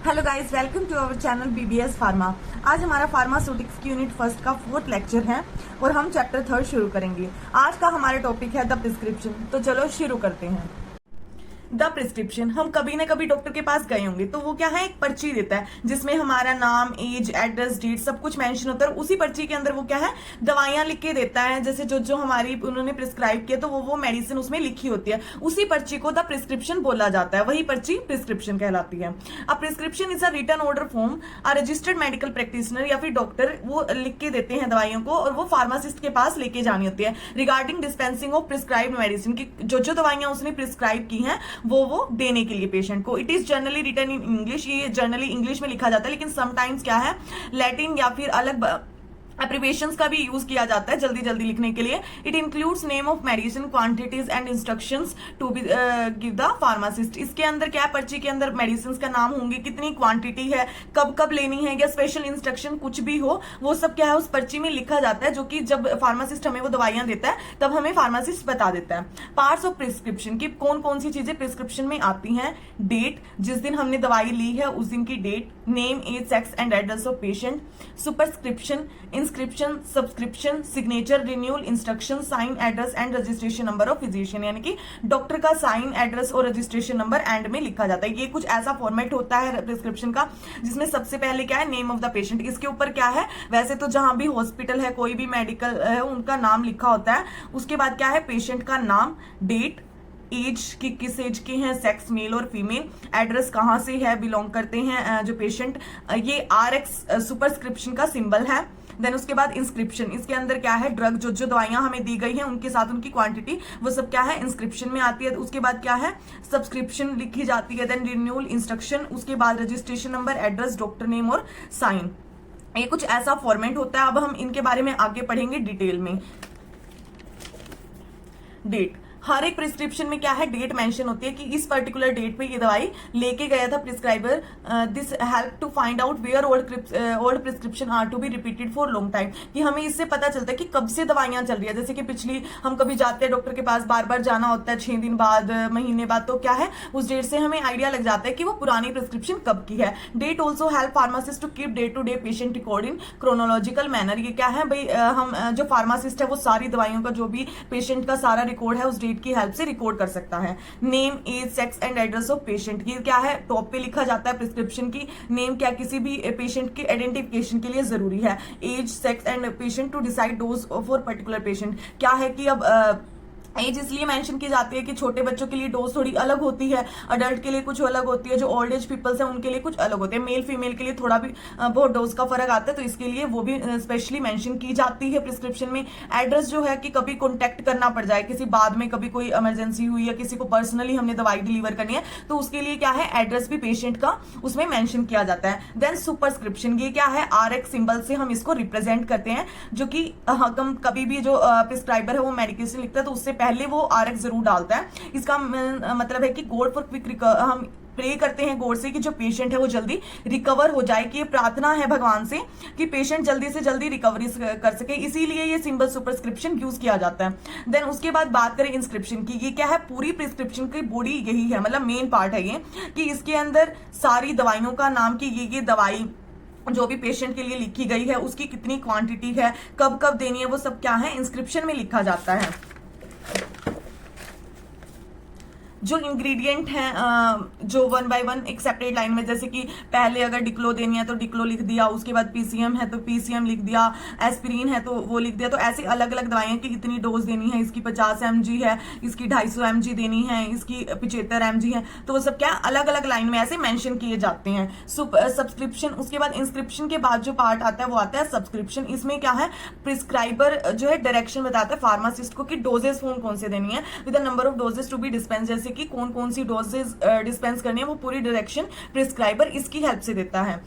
Hello guys, welcome to our channel BBS pharma. आज हमारा pharmaceutics की यूनिट फर्स्ट का 4th लेक्चर है और हम चैप्टर 3 शुरू करेंगे। आज का हमारा टॉपिक है द प्रिस्क्रिप्शन। तो चलो शुरू करते हैं। द प्रिस्क्रिप्शन, हम कभी ना कभी डॉक्टर के पास गए होंगे, तो वो क्या है, एक पर्ची देता है जिसमें हमारा नाम, एज, एड्रेस, डेट सब कुछ मेंशन होता है। उसी पर्ची के अंदर वो क्या है, दवाइयां लिख के देता है, जैसे जो जो हमारी उन्होंने प्रिस्क्राइब किया तो वो मेडिसिन उसमें लिखी होती है। उसी पर्ची को द प्रिस्क्रिप्शन बोला जाता है, वही पर्ची प्रिस्क्रिप्शन कहलाती है। A prescription is a written order form, a registered medical practitioner या फिर डॉक्टर वो लिख के देते हैं दवाइयों को और वो फार्मासिस्ट के पास लेके जानी होती है regarding dispensing of prescribed medicine की जो जो दवाइयां उसने प्रिस्क्राइब की हैं वो देने के लिए पेशेंट को। It is generally written in English, ये जनरली इंग्लिश में लिखा जाता है, लेकिन समटाइम्स क्या है लैटिन या फिर अलग एप्रीविएशंस का भी यूज किया जाता है जल्दी जल्दी लिखने के लिए। It includes name of medicine, quantities and instructions to be give the pharmacist. इसके अंदर क्या, पर्ची के अंदर मेडिसिन का नाम होंगे, कितनी क्वांटिटी है, कब कब लेनी है, या स्पेशल इंस्ट्रक्शन कुछ भी हो वो सब क्या है उस पर्ची में लिखा जाता है, जो कि जब फार्मासिस्ट हमें वो दवाइयां देता है तब हमें फार्मासिस्ट बता देता है। पार्ट्स ऑफ प्रिस्क्रिप्शन की कौन कौन सी चीजें प्रिस्क्रिप्शन में आती हैं। डेट, जिस दिन हमने दवाई ली है उस दिन की date. Name, age, sex and address of patient. Superscription, inscription, subscription, signature, renewal, instruction, sign, address and registration number of physician, यानी कि डॉक्टर का साइन, एड्रेस और रजिस्ट्रेशन नंबर एंड में लिखा जाता है। ये कुछ ऐसा फॉर्मेट होता है प्रिस्क्रिप्शन का जिसमें सबसे पहले क्या है, नेम ऑफ द पेशेंट। इसके ऊपर क्या है, वैसे तो जहां भी हॉस्पिटल है, कोई भी मेडिकल है, उनका नाम लिखा होता है। उसके बाद क्या है, पेशेंट का नाम, डेट, एज की किस एज के हैं, सेक्स मेल और फीमेल, एड्रेस कहाँ से है, बिलोंग करते हैं जो पेशेंट, ये RX सुपरस्क्रिप्शन का सिंबल है। देन उसके बाद इंस्क्रिप्शन, इसके अंदर क्या है, ड्रग जो जो दवाइयां हमें दी गई हैं उनके साथ उनकी क्वांटिटी वो सब क्या है इंस्क्रिप्शन में आती है। उसके बाद क्या है, सब्सक्रिप्शन लिखी जाती है। देन रिन्यूअल, इंस्ट्रक्शन, उसके बाद registration number, address, doctor name और साइन। ये कुछ ऐसा फॉर्मेट होता है। अब हम इनके बारे में आगे पढ़ेंगे डिटेल में। डेट, हर एक प्रिस्क्रिप्शन में क्या है, डेट मेंशन होती है कि इस पर्टिकुलर डेट पे ये दवाई लेके गया था prescriber. This help to find out where old prescription are to be repeated for long time, कि हमें इससे पता चलता है कि कब से दवाइयां चल रही है। जैसे कि पिछली हम कभी जाते हैं डॉक्टर के पास, बार बार जाना होता है 6 दिन बाद, महीने बाद, तो क्या है उस डेट से हमें आइडिया लग जाता है कि वो पुरानी प्रिस्क्रिप्शन कब की है। Date also help pharmacist to keep day to day patient record in chronological manner. ये क्या है भाई, हम जो फार्मासिस्ट है वो सारी दवाइयों का जो भी पेशेंट का सारा रिकॉर्ड है उस डेट की हेल्प से रिकॉर्ड कर सकता है। Name, age, sex and address of patient, ये क्या है टॉप पे लिखा जाता है प्रिस्क्रिप्शन की। नेम क्या किसी भी पेशेंट के आइडेंटिफिकेशन के लिए जरूरी है। Age, sex and patient to decide dose for particular patient, क्या है कि अब एज इसलिए मेंशन की जाती है कि छोटे बच्चों के लिए डोज थोड़ी अलग होती है, अडल्ट के लिए कुछ अलग होती है, जो ओल्ड एज पीपल्स हैं उनके लिए कुछ अलग होते हैं, मेल फीमेल के लिए थोड़ा भी बहुत डोज का फर्क आता है, तो इसके लिए वो भी स्पेशली मेंशन की जाती है प्रिस्क्रिप्शन में। एड्रेस जो है कि कभी कॉन्टेक्ट करना पड़ जाए किसी बाद में, कभी कोई इमरजेंसी हुई या किसी को पर्सनली हमने दवाई डिलीवर करनी है तो उसके लिए क्या है, एड्रेस भी पेशेंट का उसमें मेंशन किया जाता है। देन सुपरस्क्रिप्शन, ये क्या है, RX सिंबल से हम इसको रिप्रेजेंट करते हैं, जो कि हम कभी भी जो प्रिस्क्राइबर है वो मेडिकेशन लिखता है तो उससे पहले वो RX जरूर डालता है। इसका मतलब है कि गॉड फॉर क्विक, हम प्रे करते हैं गॉड से कि जो पेशेंट है वो जल्दी रिकवर हो जाए, कि ये प्रार्थना है भगवान से कि पेशेंट जल्दी से जल्दी रिकवरी कर सके, इसीलिए ये सिंबल सुपरस्क्रिप्शन यूज किया जाता है। देन उसके बाद बात करें इंस्क्रिप्शन की, ये क्या है, पूरी प्रिस्क्रिप्शन की बॉडी यही है, मतलब मेन पार्ट है ये, कि इसके अंदर सारी दवाइयों का नाम, की ये दवाई जो भी पेशेंट के लिए लिखी गई है उसकी कितनी क्वांटिटी है, कब कब देनी है, वो सब क्या है इंस्क्रिप्शन में लिखा जाता है। जो इंग्रेडिएंट हैं जो 1 बाय 1 एक सेपरेट लाइन में, जैसे कि पहले अगर डिक्लो देनी है तो डिक्लो लिख दिया, उसके बाद PCM है तो PCM लिख दिया, एस्पिरिन है तो वो लिख दिया, तो ऐसे अलग अलग दवाइयां की इतनी डोज देनी है, इसकी 50 mg है, इसकी 250 mg देनी है, इसकी 75 mg है, तो वो सब क्या अलग अलग लाइन में ऐसे मेंशन किए जाते हैं। सब्सक्रिप्शन, उसके बाद इंस्क्रिप्शन के बाद जो पार्ट आता है वो आता है सब्सक्रिप्शन। इसमें क्या है, प्रिस्क्राइबर जो है डायरेक्शन बताता है फार्मासिस्ट को कि डोजेस कौन से देनी है, with the number of doses to be dispense, जैसे कि कौन कौन सी डोजेज डिस्पेंस करनी है वो पूरी डायरेक्शन प्रिस्क्राइबर इसकी हेल्प से देता है।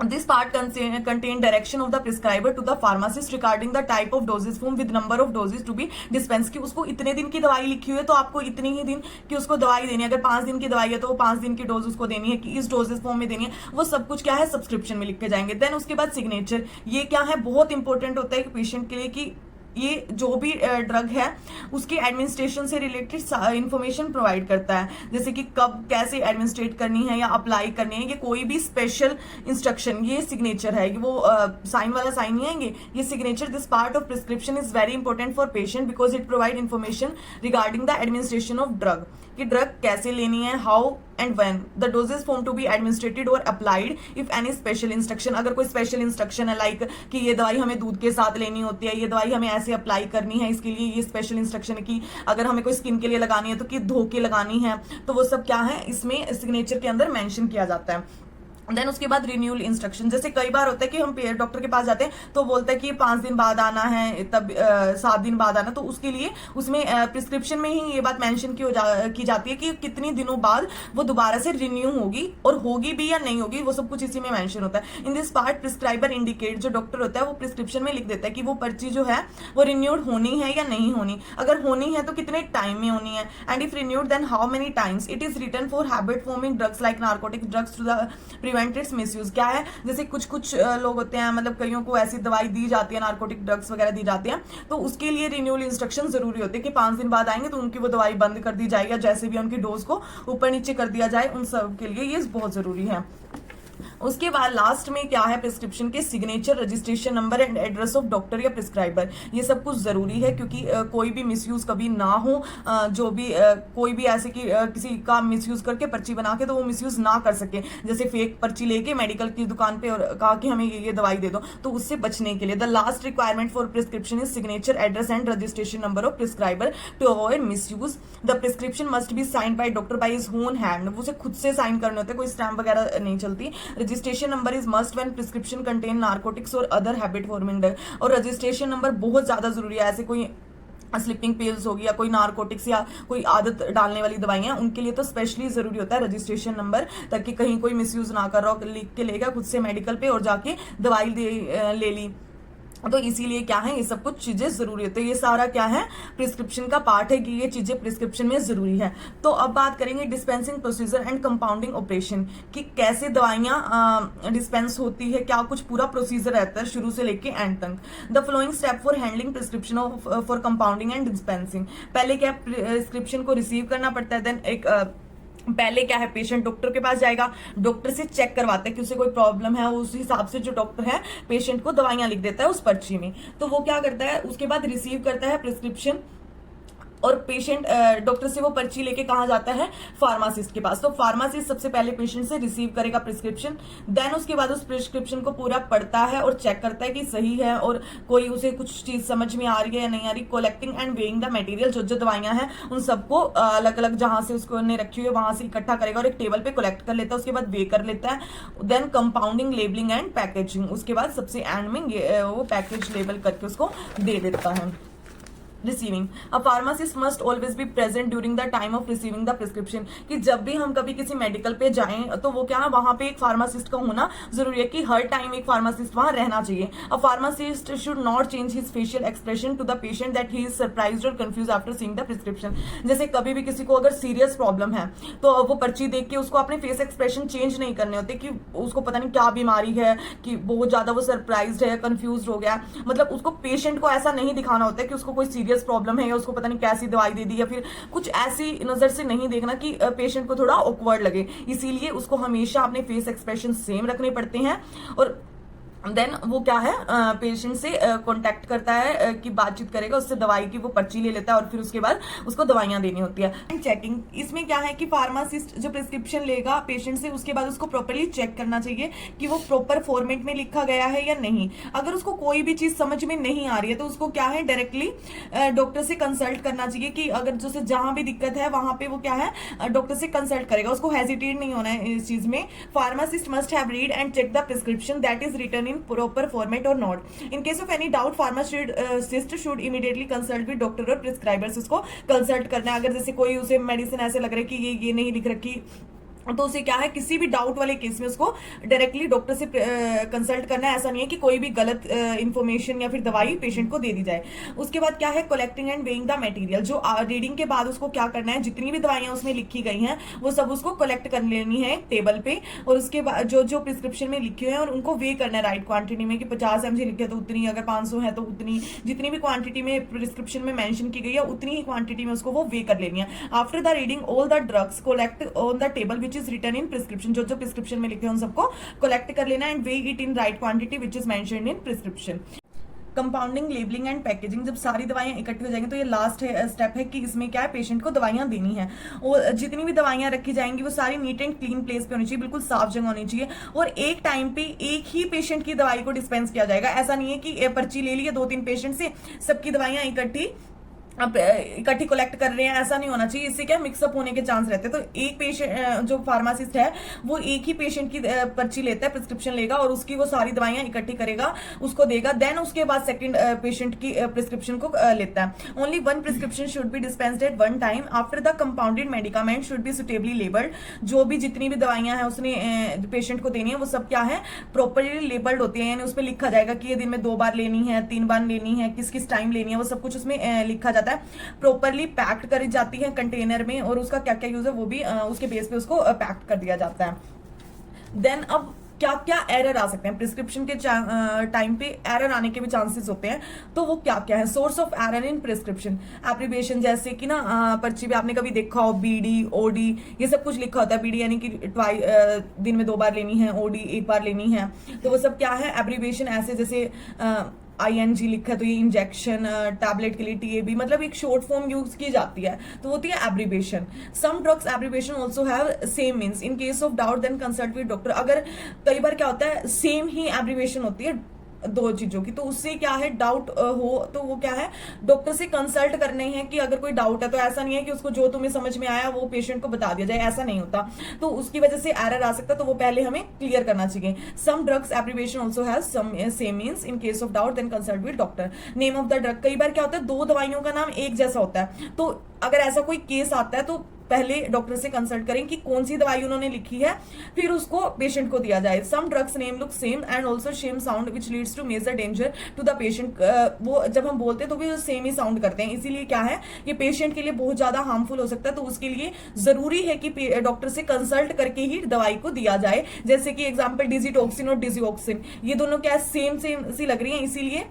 This part contain direction of the prescriber to the pharmacist regarding the type of doses form with number of doses to be dispensed, कि उसको इतने दिन की दवाई लिखी हुई है तो आपको इतनी ही दिन की उसको दवाई देनी है। अगर 5 दिन की दवाई है तो वो 5 दिन की डोज उसको देनी है, कि इस डोजेस फॉर्म में देनी है, वो सब कुछ क्या है सब्सक्रिप्शन में लिख के जाएंगे। देन उसके बाद सिग्नेचर, ये क्या है बहुत इंपॉर्टेंट होता है कि पेशेंट के लिए, कि ये जो भी ड्रग है उसके एडमिनिस्ट्रेशन से रिलेटेड इंफॉर्मेशन प्रोवाइड करता है, जैसे कि कब कैसे एडमिनिस्ट्रेट करनी है या अप्लाई करनी है, ये कोई भी स्पेशल इंस्ट्रक्शन, ये सिग्नेचर है, वो साइन वाला साइन नहीं है, ये signature. This part of prescription is very important for patient because it provide information regarding the administration of drug, कि ड्रग कैसे लेनी है, how and when the dosages form to be administered और applied if any special instruction. अगर कोई special instruction है like कि ये दवाई हमें दूध के साथ लेनी होती है, ये दवाई हमें ऐसे अप्लाई करनी है, इसके लिए ये स्पेशल इंस्ट्रक्शन है कि अगर हमें कोई स्किन के लिए लगानी है तो कि धो के लगानी है, तो वो सब क्या है इसमें सिग्नेचर के अंदर मेंशन किया जाता है। देन उसके बाद रिन्यूअल इंस्ट्रक्शन, जैसे कई बार होता है कि हम डॉक्टर के पास जाते हैं तो बोलता है कि 5 दिन बाद आना है, तब 7 दिन बाद आना, तो उसके लिए उसमें प्रिस्क्रिप्शन में ही ये बात मेंशन की जाती है कि कितनी दिनों बाद वो दोबारा से रिन्यू होगी, और होगी भी या नहीं होगी वो सब कुछ इसी में मेंशन होता है। In this part prescriber indicate, जो डॉक्टर होता है वो प्रिस्क्रिप्शन में लिख देता है कि वो पर्ची जो है वो रिन्यूड होनी है या नहीं होनी, अगर होनी है तो कितने टाइम में होनी है, and if renewed then how many times. It is written for habit forming drugs like narcotic drugs to the prevented misuse. क्या है, जैसे कुछ लोग होते हैं, मतलब कईयों को ऐसी दवाई दी जाती है, नार्कोटिक ड्रग्स वगैरह दी जाती है, तो उसके लिए रिन्यूअल इंस्ट्रक्शन जरूरी होते हैं कि 5 दिन बाद आएंगे तो उनकी वो दवाई बंद कर दी जाए या जैसे भी उनकी डोज को ऊपर नीचे कर दिया जाए, उन सब के लिए ये बहुत जरूरी है। उसके बाद लास्ट में क्या है, प्रिस्क्रिप्शन के signature, registration number and address of doctor या प्रिस्क्राइबर, ये सब कुछ जरूरी है क्योंकि कोई भी मिसयूज कभी ना हो, जो भी कोई भी ऐसे कि किसी का मिसयूज करके पर्ची बना के तो वो मिसयूज ना कर सके, जैसे फेक पर्ची लेके मेडिकल की दुकान पे और कहा कि हमें ये दवाई दे दो, तो उससे बचने के लिए the last requirement for prescription is signature, address and registration number of prescriber to avoid misuse. The prescription must be signed by doctor by his own hand, उसे खुद से साइन करने होते हैं, कोई स्टैम्प वगैरह नहीं चलती। Registration number is must when prescription contain narcotics और अदर हैबिट फॉर्मिंग ड्रग, और रजिस्ट्रेशन नंबर बहुत ज्यादा जरूरी है। ऐसे कोई स्लीपिंग पिल्स होगी या कोई नार्कोटिक्स या कोई आदत डालने वाली दवाइयां, उनके लिए तो स्पेशली जरूरी होता है रजिस्ट्रेशन नंबर, ताकि कहीं कोई मिसयूज ना कर रहा हो, लिख के लेगा खुद से मेडिकल पे और जाके दवाई ले ली, तो इसीलिए क्या है ये सब कुछ चीजें जरूरी होती है। ये सारा क्या है प्रिस्क्रिप्शन का पार्ट है कि ये चीजें प्रिस्क्रिप्शन में जरूरी है। तो अब बात करेंगे dispensing procedure and compounding operation, कि कैसे दवाइयां डिस्पेंस होती है, क्या कुछ पूरा प्रोसीजर रहता है शुरू से लेके एंड तक। The flowing step for handling prescription for compounding and dispensing, पहले क्या प्रिस्क्रिप्शन को रिसीव करना पड़ता है, देन एक पहले क्या है पेशेंट डॉक्टर के पास जाएगा, डॉक्टर से चेक करवाता है कि उसे कोई प्रॉब्लम है, उस हिसाब से जो डॉक्टर है पेशेंट को दवाइयां लिख देता है उस पर्ची में। तो वो क्या करता है, उसके बाद रिसीव करता है प्रिस्क्रिप्शन, और पेशेंट डॉक्टर से वो पर्ची लेके कहाँ जाता है, फार्मासिस्ट के पास। तो फार्मासिस्ट सबसे पहले पेशेंट से रिसीव करेगा प्रिस्क्रिप्शन, देन उसके बाद उस प्रिस्क्रिप्शन को पूरा पढ़ता है और चेक करता है कि सही है और कोई उसे कुछ चीज समझ में आ रही है या नहीं आ रही। Collecting and weighing the material, जो दवाइयां हैं उन सबको अलग अलग जहां से उसको ने रखी हुई है वहां से इकट्ठा करेगा और एक टेबल पे कलेक्ट कर लेता है, उसके बाद वे कर लेता है। Then compounding, labelling and packaging, उसके बाद सबसे एंड में वो पैकेज लेबल करके उसको दे देता है। Receiving, a pharmacist must always be present during the time of receiving the prescription, कि जब भी हम कभी किसी मेडिकल पे जाएं तो वो क्या है वहां पे एक फार्मासिस्ट का होना जरूरी है, कि हर टाइम एक फार्मासिस्ट वहां रहना चाहिए। A pharmacist should not change his facial expression to the patient that he is surprised और confuse after seeing the prescription. जैसे कभी भी किसी को अगर सीरियस प्रॉब्लम है तो वो पर्ची देख के उसको अपने फेस एक्सप्रेशन चेंज नहीं करने होते, कि उसको पता नहीं क्या बीमारी है, कि बहुत ज्यादा वो सरप्राइज्ड है, कंफ्यूज हो गया, मतलब उसको पेशेंट को ऐसा नहीं दिखाना होता है कि उसको कोई सीरियस प्रॉब्लम है या उसको पता नहीं कैसी दवाई दे दी, या फिर कुछ ऐसी नजर से नहीं देखना कि पेशेंट को थोड़ा ऑकवर्ड लगे। इसीलिए उसको हमेशा अपने फेस एक्सप्रेशन सेम रखने पड़ते हैं। और देन वो क्या है पेशेंट से कांटेक्ट करता है कि बातचीत करेगा, उससे दवाई की वो पर्ची ले लेता है और फिर उसके बाद उसको दवाइयां देनी होती है। एंड चेकिंग, इसमें क्या है कि फार्मासिस्ट जो प्रिस्क्रिप्शन लेगा पेशेंट से उसके बाद उसको प्रॉपर्ली चेक करना चाहिए कि वो प्रॉपर फॉर्मेट में लिखा गया है या नहीं। अगर उसको कोई भी चीज समझ में नहीं आ रही है तो उसको क्या है डायरेक्टली डॉक्टर से कंसल्ट करना चाहिए, कि अगर जैसे जहां भी दिक्कत है वहां पे वो क्या है डॉक्टर से कंसल्ट करेगा, उसको हेजिटेट नहीं होना है इस चीज में। Pharmacist must have read and check the prescription that is written in proper format or not. In case of any doubt, pharmacist should immediately consult with doctor और prescribers, उसको कंसल्ट करना है। अगर जैसे कोई उसे मेडिसिन ऐसे लग रहा है कि ये नहीं लिख रखी तो उसे क्या है, किसी भी डाउट वाले केस में उसको डायरेक्टली डॉक्टर से कंसल्ट करना है। ऐसा नहीं है कि कोई भी गलत इंफॉर्मेशन या फिर दवाई पेशेंट को दे दी जाए। उसके बाद क्या है, collecting and weighing the material. जो रीडिंग के बाद उसको क्या करना है, जितनी भी दवाइयां उसमें लिखी गई हैं वो सब उसको कलेक्ट कर लेनी है टेबल पे, और उसके बाद जो जो प्रिस्क्रिप्शन में लिखी हुई है और उनको वे करना है राइट क्वांटिटी में, कि 50 mg लिखे तो उतनी, अगर 500 है तो उतनी, जितनी भी क्वांटिटी में प्रिस्क्रिप्शन में मेंशन की गई है उतनी ही क्वांटिटी में उसको वो वे कर लेनी है। After the reading all the drugs collect on the table which is written in prescription. जो जो प्रिस्क्रिप्शन में लिखे हैं उन सबको कलेक्ट कर लेना and way it in right quantity which is mentioned in prescription. Compounding, labelling and packaging. जब सारी दवाइयां इकट्ठी हो जाएंगी तो ये लास्ट स्टेप है कि इसमें क्या है, पेशेंट को दवाइयां देनी है, और जितनी भी दवाइयां रखी जाएंगी वो सारी नीट एंड क्लीन प्लेस पे होनी चाहिए, बिल्कुल साफ जगह होनी चाहिए, और एक टाइम पे एक ही पेशेंट की दवाई को डिस्पेंस किया जाएगा। ऐसा नहीं है कि पर्ची ले ली है 2-3 पेशेंट से, सबकी दवाइयां इकट्ठी कलेक्ट कर रहे हैं, ऐसा नहीं होना चाहिए। इससे क्या मिक्सअप होने के चांस रहते हैं। तो एक पेशेंट, जो फार्मासिस्ट है वो एक ही पेशेंट की पर्ची लेता है, प्रिस्क्रिप्शन लेगा और उसकी वो सारी दवाइयां इकट्ठी करेगा, उसको देगा, देन उसके बाद सेकंड पेशेंट की प्रिस्क्रिप्शन को लेता है। Only one prescription should be dispensed at one time after the compounded medicament should be suitably labelled. जो भी जितनी भी दवाइयां हैं उसने पेशेंट को देनी है वो सब क्या है, प्रॉपरली लेबल्ड होती है, यानी उस पर लिखा जाएगा कि ये दिन में 2 बार लेनी है, 3 बार लेनी है, किस किस टाइम लेनी है, वो सब कुछ उसमें लिखा जाता है। प्रॉपरली पैक्ड करी जाती है कंटेनर में, और उसका क्या क्या यूज है वो भी उसके बेस पे उसको पैक्ड कर दिया जाता है। देन अब क्या क्या एरर आ सकते हैं प्रिस्क्रिप्शन के टाइम पे, एरर आने के भी चांसेस होते हैं। तो वो क्या क्या है, source of error in prescription. Abbreviation, जैसे कि ना पर्ची पे आपने कभी देखा हो बीडी, ओडी, ये सब कुछ लिखा होता है। बीडी यानी कि दिन में 2 बार लेनी है, ओडी 1 बार लेनी है, तो वो सब क्या है एब्रिविएशन। ऐसे जैसे ING लिखा है तो ये इंजेक्शन, टैबलेट के लिए TAB, मतलब एक शॉर्ट फॉर्म यूज की जाती है, तो होती है abbreviation. Some drugs abbreviation also have same means. In case of doubt then consult with doctor. अगर कई बार क्या होता है सेम ही एब्रिविएशन होती है 2 चीजों की, तो उससे क्या है डाउट हो तो वो क्या है डॉक्टर से कंसल्ट करने हैं कि अगर कोई डाउट है। तो ऐसा नहीं है कि उसको जो तुम्हें समझ में आया वो पेशेंट को बता दिया जाए, ऐसा नहीं होता। तो उसकी वजह से एरर आ सकता है, तो वो पहले हमें क्लियर करना चाहिए। Some drugs abbreviation also have some same means. In case of doubt then consult with doctor. Name of the drug, कई बार क्या होता है 2 दवाइयों का नाम एक जैसा होता है, तो अगर ऐसा कोई केस आता है तो पहले डॉक्टर से कंसल्ट करें कि कौन सी दवाई उन्होंने लिखी है, फिर उसको पेशेंट को दिया जाए। Some drugs name look same and also same sound which leads to major danger to the patient. वो जब हम बोलते हैं तो भी सेम ही साउंड करते हैं, इसीलिए क्या है ये पेशेंट के लिए बहुत ज्यादा हार्मफुल हो सकता है। तो उसके लिए जरूरी है कि डॉक्टर से कंसल्ट करके ही दवाई को दिया जाए। जैसे कि एग्जाम्पल डिजिटॉक्सिन और डिजिऑक्सिन, ये दोनों क्या सेम सी लग रही है, इसीलिए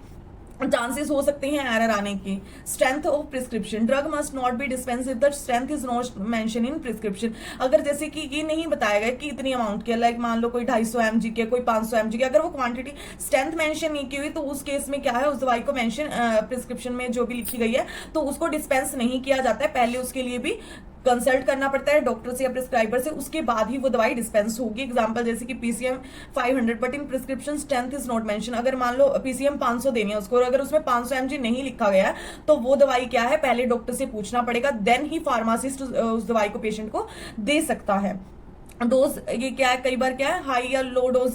चांसेस हो सकते हैं एरर आने की। Strength of prescription, drug must not be dispense if the strength is not mention in prescription. अगर जैसे कि ये नहीं बताया गया कि इतनी अमाउंट की, लाइक मान लो कोई 250 mg के, कोई 500 mg के, अगर वो क्वांटिटी स्ट्रेंथ मेंशन नहीं की हुई तो उस केस में क्या है, उस दवाई को मेंशन प्रिस्क्रिप्शन में जो भी लिखी गई है तो उसको डिस्पेंस नहीं किया जाता है। पहले उसके लिए भी कंसल्ट करना पड़ता है डॉक्टर से या प्रिस्क्राइबर से, उसके बाद ही वो दवाई डिस्पेंस होगी। एग्जांपल जैसे कि PCM 500 but in prescription strength is not mention. अगर मान लो PCM 500 देनी है उसको और अगर उसमें 500 mg नहीं लिखा गया तो वो दवाई क्या है पहले डॉक्टर से पूछना पड़ेगा, देन ही फार्मासिस्ट उस दवाई को पेशेंट को दे सकता है। डोज, ये क्या है कई बार क्या है हाई या लो डोज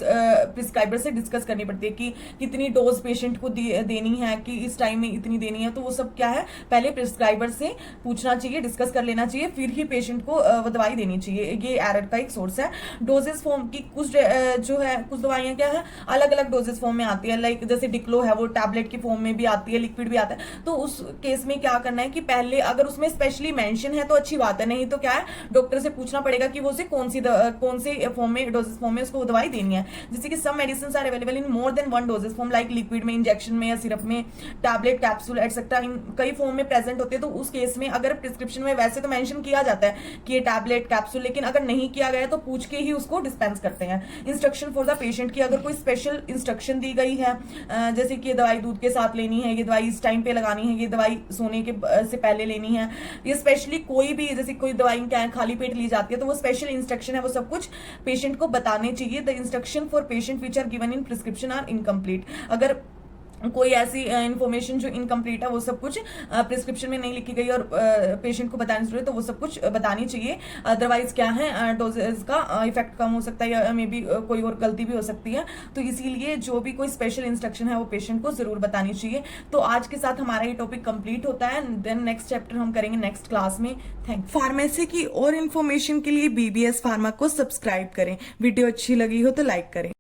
प्रिस्क्राइबर से डिस्कस करनी पड़ती है कि कितनी डोज पेशेंट को देनी है, कि इस टाइम में इतनी देनी है। तो वो सब क्या है पहले प्रिस्क्राइबर से पूछना चाहिए, डिस्कस कर लेना चाहिए, फिर ही पेशेंट को वो दवाई देनी चाहिए। ये एरर का एक सोर्स है। डोजेस फॉर्म की कुछ जो है कुछ दवाइयां क्या है अलग अलग डोजेस फॉर्म में आती है, लाइक जैसे डिक्लो है वो टैबलेट की फॉर्म में भी आती है, लिक्विड भी आता है। तो उस केस में क्या करना है कि पहले अगर उसमें स्पेशली मेंशन है तो अच्छी बात है, नहीं तो क्या है डॉक्टर से पूछना पड़ेगा कि वो उसे कौन से फॉर्म में डोजेस फॉर्म में उसको दवाई देनी है। जैसे कि some medicine are available in more than 1 doses form, like liquid में, इंजेक्शन में या सिरप में, टैबलेट, कैप्सूल एटसेट्रा, इन कई फॉर्म में प्रेजेंट होते हैं। तो उस केस में अगर प्रिस्क्रिप्शन में वैसे तो मेंशन किया जाता है कि ये टैबलेट, कैप्सूल, लेकिन अगर नहीं किया गया तो पूछ के ही उसको डिस्पेंस करते हैं। इंस्ट्रक्शन फॉर द पेशेंट की अगर कोई स्पेशल इंस्ट्रक्शन दी गई है, जैसे कि ये दवाई दूध के साथ लेनी है, ये दवाई इस टाइम पे लगानी है, ये दवाई सोने के से पहले लेनी है, ये स्पेशली कोई भी जैसे कोई दवाई क्या है खाली पेट ली जाती है तो वो स्पेशल इंस्ट्रक्शन है, वो सब कुछ पेशेंट को बताने चाहिए। The instruction for patient which are given in prescription are incomplete. अगर कोई ऐसी इंफॉर्मेशन जो इनकम्प्लीट है वो सब कुछ प्रिस्क्रिप्शन में नहीं लिखी गई और पेशेंट को बतानी जरूरी है, तो वो सब कुछ बतानी चाहिए। अदरवाइज क्या है, डोजेज का इफेक्ट कम हो सकता है या मे बी कोई और गलती भी हो सकती है। तो इसीलिए जो भी कोई स्पेशल इंस्ट्रक्शन है वो पेशेंट को जरूर बतानी चाहिए। तो आज के साथ हमारा ये टॉपिक कंप्लीट होता है। देन नेक्स्ट चैप्टर हम करेंगे नेक्स्ट क्लास में। थैंक फार्मेसी की और इन्फॉर्मेशन के लिए BBS फार्मा को सब्सक्राइब करें। वीडियो अच्छी लगी हो तो लाइक करें।